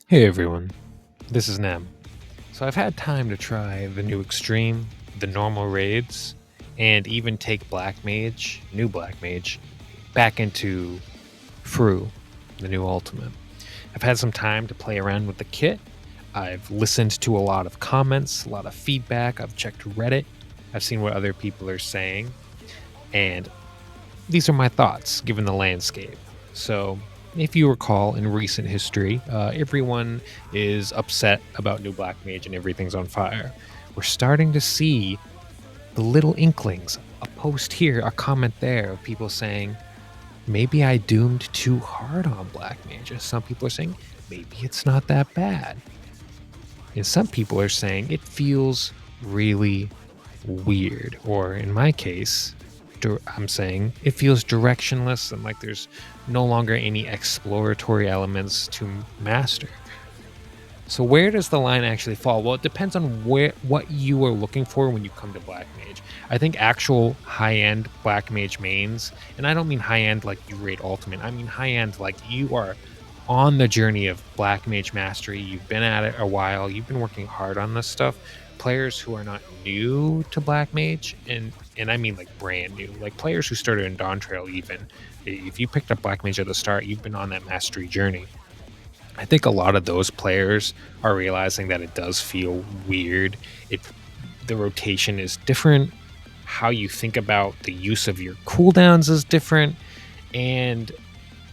Hey everyone, this is Nem. So I've had time to try the new Extreme, the normal raids, and even take New Blackmage, back into Fru, the new Ultimate. I've had some time to play around with the kit. I've listened to a lot of comments, a lot of feedback. I've checked Reddit. I've seen what other people are saying. And these are my thoughts given the landscape. So, if you recall in recent history, everyone is upset about New Black Mage and everything's on fire. We're starting to see the little inklings, a post here, a comment there of people saying, maybe I doomed too hard on Black Mage. And some people are saying, maybe it's not that bad. And some people are saying it feels really weird, or in my case, I'm saying it feels directionless and like there's no longer any exploratory elements to master. So where does the line actually fall? Well, it depends on what you are looking for when you come to Black Mage. I think actual high-end Black Mage mains, and I don't mean high-end like you raid Ultimate, I mean high-end like you are on the journey of Black Mage mastery, you've been at it a while, you've been working hard on this stuff. Players who are not new to Black Mage, and I mean like brand new, like players who started in Dawn Trail even. If you picked up Black Mage at the start, you've been on that mastery journey. I think a lot of those players are realizing that it does feel weird. The rotation is different. How you think about the use of your cooldowns is different, and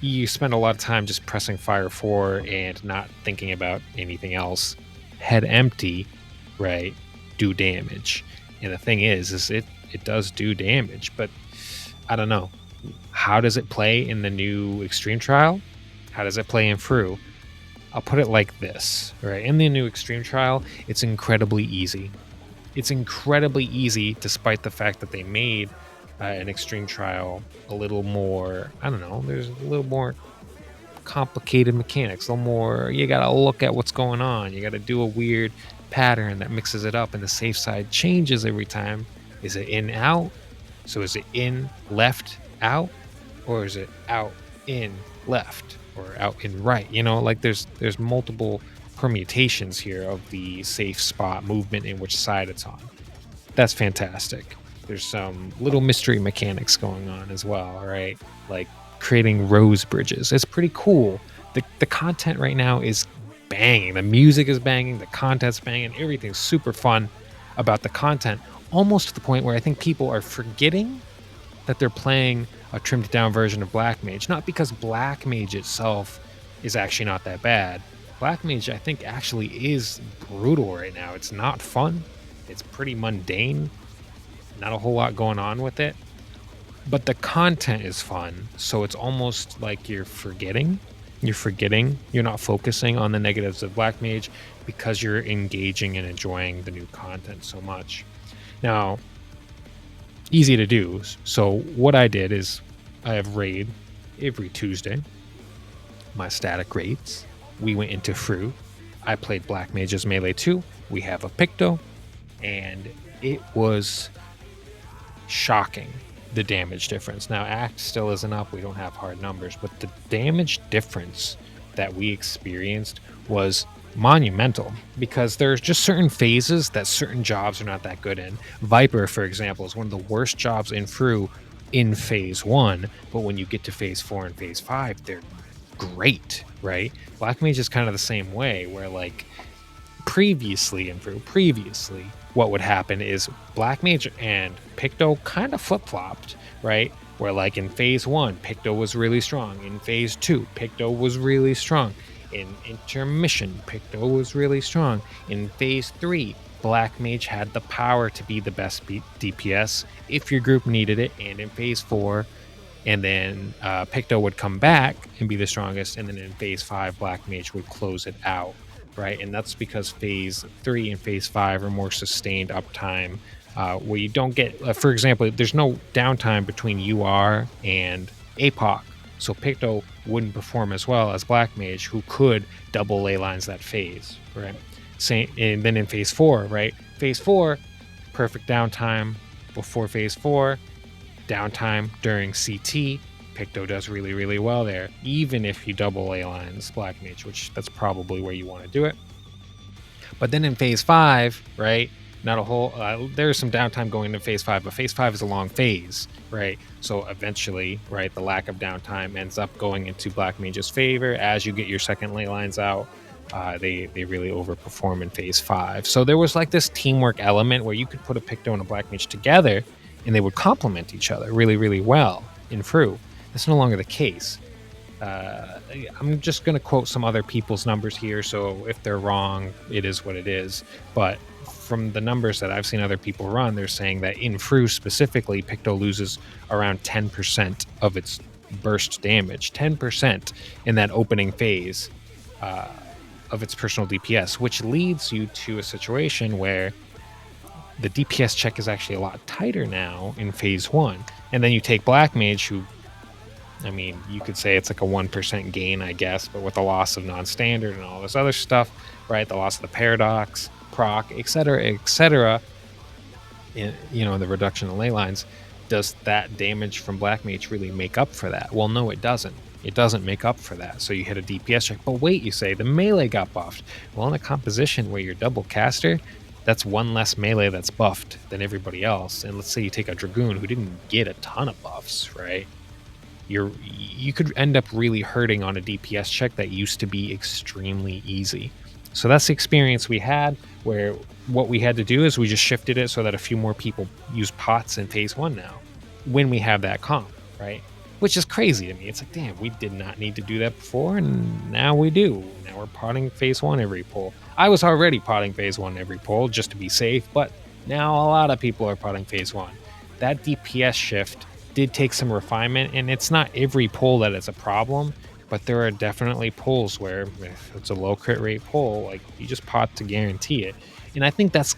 you spend a lot of time just pressing fire 4 and not thinking about anything else. Head empty, right? Do damage. And the thing is it does do damage, but I don't know. How does it play in the new Extreme Trial? How does it play in Fru? I'll put it like this, right? In the new Extreme Trial, it's incredibly easy. It's incredibly easy despite the fact that they made an Extreme Trial a little more, I don't know, there's a little more complicated mechanics, a little more, you gotta look at what's going on. You gotta do a weird pattern that mixes it up, and the safe side changes every time. Is it in, out? So is it in, left, out? Or is it out, in, left? Or out in right? You know, like there's multiple permutations here of the safe spot movement and which side it's on. That's fantastic. There's some little mystery mechanics going on as well, right? Like creating rose bridges. It's pretty cool. The content right now is banging. The music is banging. The content's banging. Everything's super fun about the content, almost to the point where I think people are forgetting that they're playing a trimmed down version of Black Mage. Not because Black Mage itself is actually not that bad. Black Mage, I think, actually is brutal right now. It's not fun. It's pretty mundane. Not a whole lot going on with it. But the content is fun. So it's almost like you're forgetting. You're not focusing on the negatives of Black Mage because you're engaging and enjoying the new content so much. Now, easy to do. So what I did is I have raid every Tuesday. My static raids. We went into Fru. I played Black Mage's Melee 2. We have a Picto. And it was shocking, the damage difference. Now, Act still isn't up. We don't have hard numbers. But the damage difference that we experienced was monumental, because there's just certain phases that certain jobs are not that good in. Viper, for example, is one of the worst jobs in Fru in phase 1, but when you get to phase 4 and phase 5, they're great, right? Black Mage is kind of the same way, where like previously what would happen is Black Mage and Picto kind of flip-flopped, right? Where like in phase 1, Picto was really strong. In phase 2, Picto was really strong. In intermission, Picto was really strong. In phase 3, Black Mage had the power to be the best DPS if your group needed it. And in phase 4, and then Picto would come back and be the strongest. And then in phase 5, Black Mage would close it out, right? And that's because phase 3 and phase 5 are more sustained uptime, where you don't get, for example, there's no downtime between UR and APOC. So Picto wouldn't perform as well as Black Mage, who could double ley lines that phase, right? And then in phase 4, right? Phase 4, perfect downtime before phase 4, downtime during CT, Picto does really, really well there, even if you double ley lines Blackmage, which that's probably where you want to do it. But then in phase 5, right? Not a whole. There's some downtime going into phase 5, but phase 5 is a long phase, right? So eventually, right, the lack of downtime ends up going into Blackmage's favor as you get your second ley lines out. They really overperform in phase 5. So there was like this teamwork element where you could put a Picto and a Blackmage together, and they would complement each other really, really well in Fru. That's no longer the case. I'm just going to quote some other people's numbers here, so if they're wrong, it is what it is. But from the numbers that I've seen other people run, they're saying that in Fru specifically, Picto loses around 10% of its burst damage, 10% in that opening phase of its personal DPS, which leads you to a situation where the DPS check is actually a lot tighter now in phase 1. And then you take Blackmage, who, I mean, you could say it's like a 1% gain, I guess, but with the loss of non-standard and all this other stuff, right? The loss of the paradox, proc, etc., you know, the reduction in ley lines, does that damage from Blackmage really make up for that? Well, no, it doesn't. It doesn't make up for that. So you hit a DPS check. But wait, you say, the melee got buffed. Well, in a composition where you're double caster, that's one less melee that's buffed than everybody else. And let's say you take a Dragoon who didn't get a ton of buffs, right? You could end up really hurting on a DPS check that used to be extremely easy. So that's the experience we had, where what we had to do is we just shifted it so that a few more people use pots in phase 1 now, when we have that comp, right? Which is crazy to me. It's like, damn, we did not need to do that before, and now we do. Now we're potting phase 1 every pull. I was already potting phase 1 every pull just to be safe, but now a lot of people are potting phase 1. That DPS shift did take some refinement, and it's not every pull that is a problem, but there are definitely pulls where if it's a low crit rate pull, like, you just pot to guarantee it. And I think that's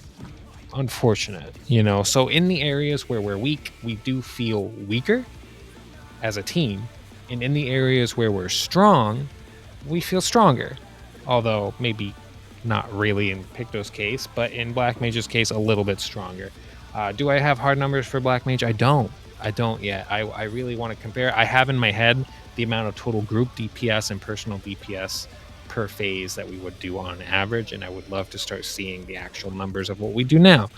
unfortunate, you know? So in the areas where we're weak, we do feel weaker as a team. And in the areas where we're strong, we feel stronger. Although maybe not really in Picto's case, but in Blackmage's case, a little bit stronger. Do I have hard numbers for Blackmage? I don't yet. I really want to compare. I have in my head the amount of total group DPS and personal DPS per phase that we would do on average, and I would love to start seeing the actual numbers of what we do now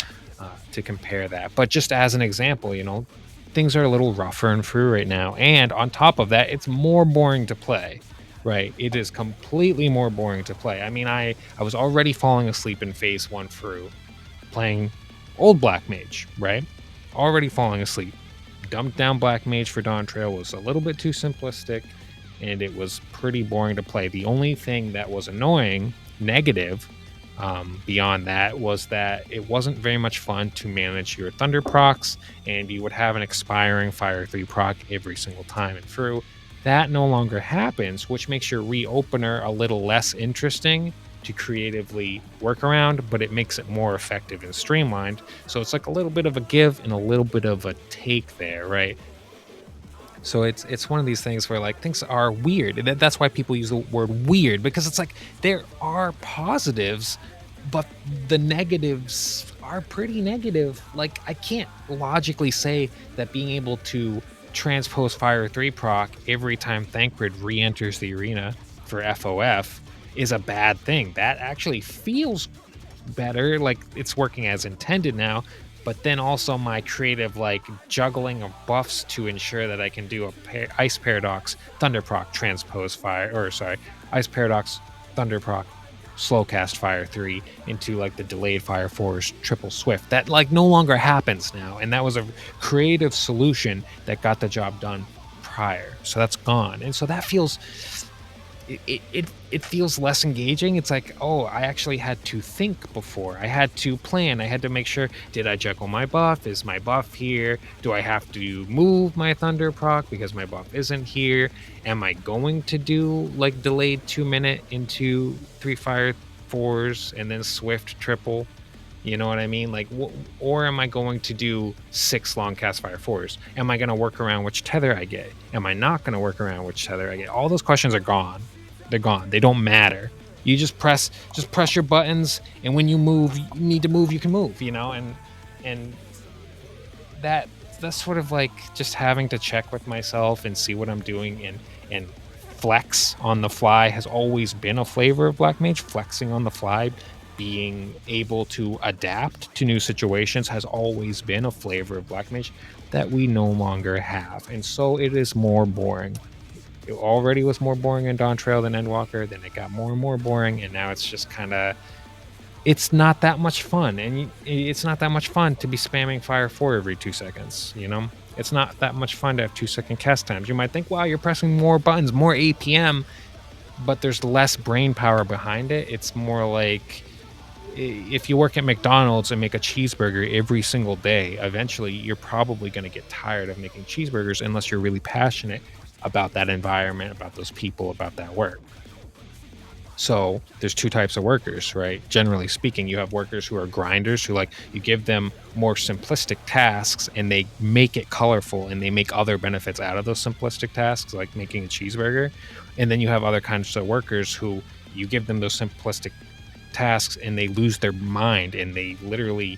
to compare that. But just as an example, you know, things are a little rougher and Fru right now, and on top of that, it's more boring to play. Right, it is completely more boring to play. I mean, I was already falling asleep in phase 1 Fru playing old Blackmage, right? Already falling asleep. Dumped down Blackmage for Dawn Trail was a little bit too simplistic, and it was pretty boring to play. The only thing that was annoying, negative, beyond that, was that it wasn't very much fun to manage your Thunder procs, and you would have an expiring Fire 3 proc every single time in Fru. That no longer happens, which makes your reopener a little less interesting to creatively work around, but it makes it more effective and streamlined. So it's like a little bit of a give and a little bit of a take there, right? So it's one of these things where, like, things are weird. That's why people use the word weird, because it's like there are positives, but the negatives are pretty negative. Like, I can't logically say that being able to transpose Fire 3 proc every time Thancred re-enters the arena for FOF is a bad thing. That actually feels better, like it's working as intended now. But then also my creative, like, juggling of buffs to ensure that I can do a Ice Paradox Thunder proc transpose Ice Paradox Thunder proc slow cast Fire 3 into, like, the delayed Fire 4's triple Swift. That, like, no longer happens now, and that was a creative solution that got the job done prior. So that's gone, and so that feels it feels less engaging. It's like, oh, I actually had to think before. I had to plan. I had to make sure, did I juggle my buff? Is my buff here? Do I have to move my Thunder proc because my buff isn't here? Am I going to do, like, delayed 2-minute into 3 Fire 4s and then Swift triple? You know what I mean? Like, or am I going to do 6 long cast Fire 4s? Am I going to work around which tether I get? Am I not going to work around which tether I get? All those questions are gone. They're gone. They don't matter. You just press your buttons, and when you move, you need to move, you can move, you know, and that that's sort of like just having to check with myself and see what I'm doing, and flex on the fly has always been a flavor of Black Mage. Flexing on the fly, being able to adapt to new situations has always been a flavor of Black Mage that we no longer have. And so it is more boring. It already was more boring in Dawn Trail than Endwalker, then it got more and more boring, and now it's just kind of, it's not that much fun. And it's not that much fun to be spamming Fire 4 every 2 seconds, you know? It's not that much fun to have 2 second cast times. You might think, wow, you're pressing more buttons, more APM, but there's less brain power behind it. It's more like if you work at McDonald's and make a cheeseburger every single day, eventually you're probably going to get tired of making cheeseburgers unless you're really passionate about that environment, about those people, about that work. So there's two types of workers, right? Generally speaking, you have workers who are grinders, who, like, you give them more simplistic tasks and they make it colorful and they make other benefits out of those simplistic tasks, like making a cheeseburger. And then you have other kinds of workers who you give them those simplistic tasks and they lose their mind and they literally,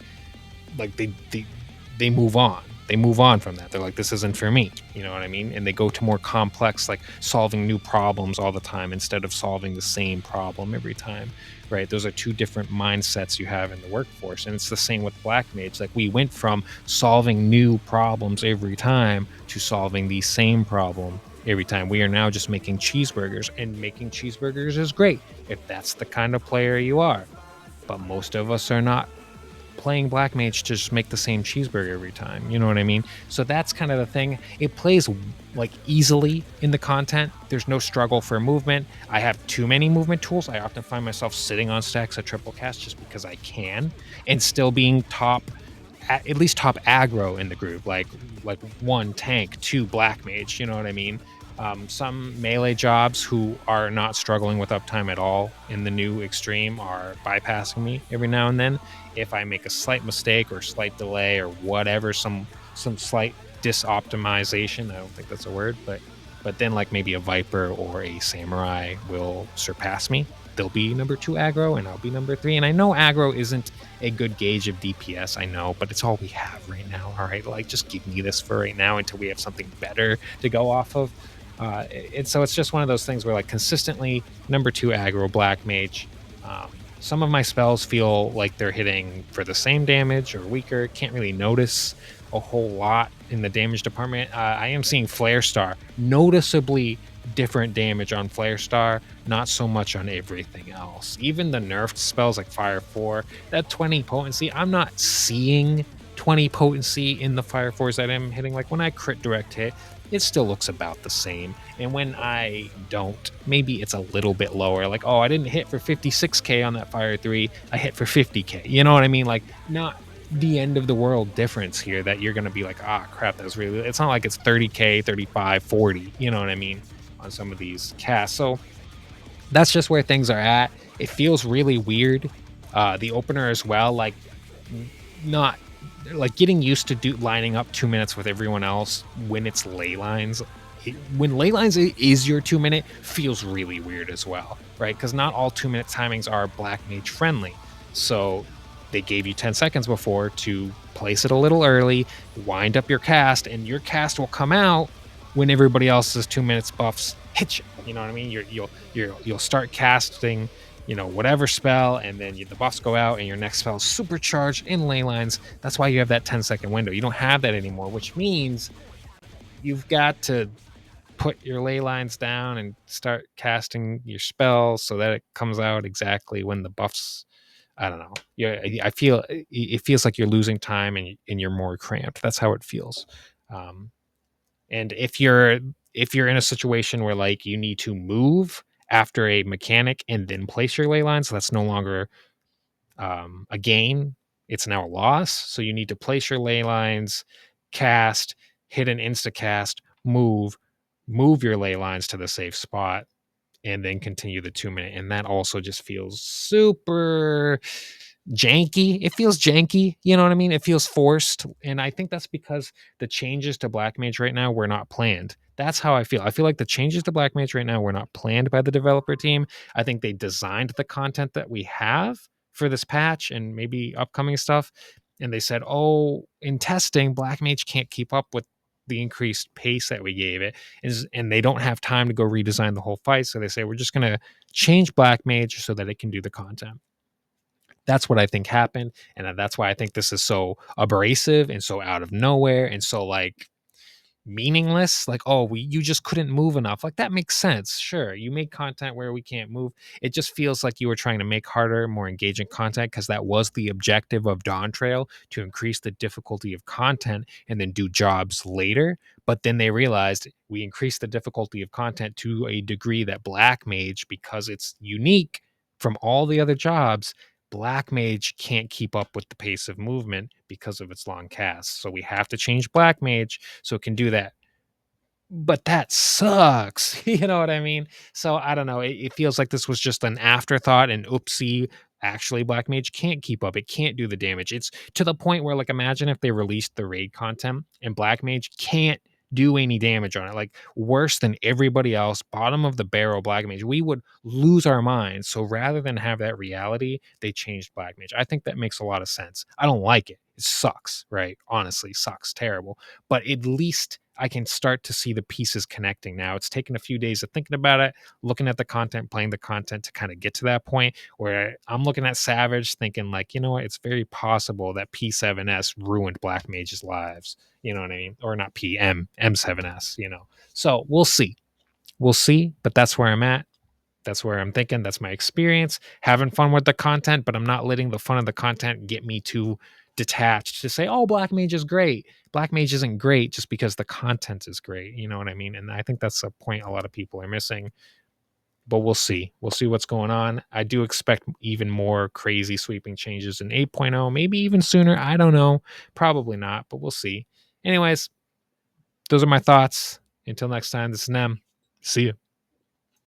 like, they move on. They move on from that. They're like, this isn't for me. You know what I mean? And they go to more complex, like solving new problems all the time instead of solving the same problem every time, right? Those are two different mindsets you have in the workforce. And it's the same with Black Mage. Like, we went from solving new problems every time to solving the same problem every time. We are now just making cheeseburgers, and making cheeseburgers is great if that's the kind of player you are. But most of us are not playing Black Mage to just make the same cheeseburger every time. You know what I mean? So that's kind of the thing. It plays like easily in the content. There's no struggle for movement. I have too many movement tools. I often find myself sitting on stacks at triple cast just because I can, and still being top, at least top aggro in the group, like one tank, two Black Mage. You know what I mean? Some melee jobs who are not struggling with uptime at all in the new extreme are bypassing me every now and then. If I make a slight mistake or slight delay or whatever, some slight disoptimization, I don't think that's a word, but then, like, maybe a Viper or a Samurai will surpass me. They'll be number 2 aggro and I'll be number 3. And I know aggro isn't a good gauge of DPS, I know, but it's all we have right now. All right, like, just give me this for right now until we have something better to go off of. And so it's just one of those things where, like, consistently number 2 aggro Black Mage. Some of my spells feel like they're hitting for the same damage or weaker. Can't really notice a whole lot in the damage department. I am seeing Flare Star, noticeably different damage on Flare Star, not so much on everything else. Even the nerfed spells like Fire 4, that 20 potency, I'm not seeing 20 potency in the Fire 4s that I'm hitting. Like, when I crit direct hit, it still looks about the same. And when I don't, maybe it's a little bit lower. Like, oh, I didn't hit for 56k on that Fire 3, I hit for 50k. You know what I mean? Like, not the end of the world difference here that you're going to be like, ah, crap, that was really, it's not like it's 30k, 35, 40. You know what I mean? On some of these casts. So that's just where things are at. It feels really weird. The opener as well, like, not like getting used to lining up 2 minutes with everyone else when it's ley lines. When ley lines is your 2 minute, feels really weird as well, right? Because not all 2 minute timings are Black Mage friendly. So they gave you 10 seconds before to place it a little early, wind up your cast, and your cast will come out when everybody else's 2 minutes buffs hit you. You know what I mean? You'll start casting, you know, whatever spell, and then the buffs go out and your next spell is supercharged in ley lines. That's why you have that 10-second window. You don't have that anymore, which means you've got to put your ley lines down and start casting your spells so that it comes out exactly when the buffs, I don't know. Yeah, I feel it feels like you're losing time and you're more cramped. That's how it feels. And if you're in a situation where, like, you need to move after a mechanic and then place your ley lines, so that's no longer a gain, it's now a loss. So you need to place your ley lines, cast, hit an insta cast, move your ley lines to the safe spot, and then continue the 2 minute. And that also just feels super janky. It feels janky, you know what I mean? It feels forced. And I think that's because the changes to Black Mage right now were not planned. That's how I feel. I feel like the changes to Black Mage right now were not planned by the developer team. I think they designed the content that we have for this patch and maybe upcoming stuff and they said, "Oh, in testing, Black Mage can't keep up with the increased pace that we gave it, and they don't have time to go redesign the whole fight. So they say we're just gonna change Black Mage so that it can do the content." That's what I think happened, and that's why I think this is so abrasive and so out of nowhere and so like meaningless. Like, oh, you just couldn't move enough. Like, that makes sense. Sure, you make content where we can't move. It just feels like you were trying to make harder, more engaging content, because that was the objective of Dawn Trail, to increase the difficulty of content and then do jobs later. But then they realized we increased the difficulty of content to a degree that Black Mage, because it's unique from all the other jobs, Black Mage can't keep up with the pace of movement because of its long cast. So we have to change Black Mage so it can do that. But that sucks. You know what I mean? So I don't know. It feels like this was just an afterthought, and oopsie. Actually, Black Mage can't keep up. It can't do the damage. It's to the point where, like, imagine if they released the raid content and Black Mage can't do any damage on it. Like, worse than everybody else, bottom of the barrel Black Mage. We would lose our minds. So rather than have that reality, they changed Black Mage. I think that makes a lot of sense. I don't like it. It sucks, right? Honestly, sucks terrible. But at least I can start to see the pieces connecting now. It's taken a few days of thinking about it, looking at the content, playing the content to kind of get to that point where I'm looking at Savage thinking, like, you know what, it's very possible that P7S ruined Black Mage's lives. You know what I mean? Or not M7S, you know. So we'll see. We'll see, but that's where I'm at. That's where I'm thinking. That's my experience. Having fun with the content, but I'm not letting the fun of the content get me too detached to say, oh, Black Mage is great. Black Mage isn't great just because the content is great. You know what I mean? And I think that's a point a lot of people are missing. But we'll see. We'll see what's going on. I do expect even more crazy sweeping changes in 8.0, maybe even sooner. I don't know. Probably not, but we'll see. Anyways, those are my thoughts. Until next time, this is Nem. See ya.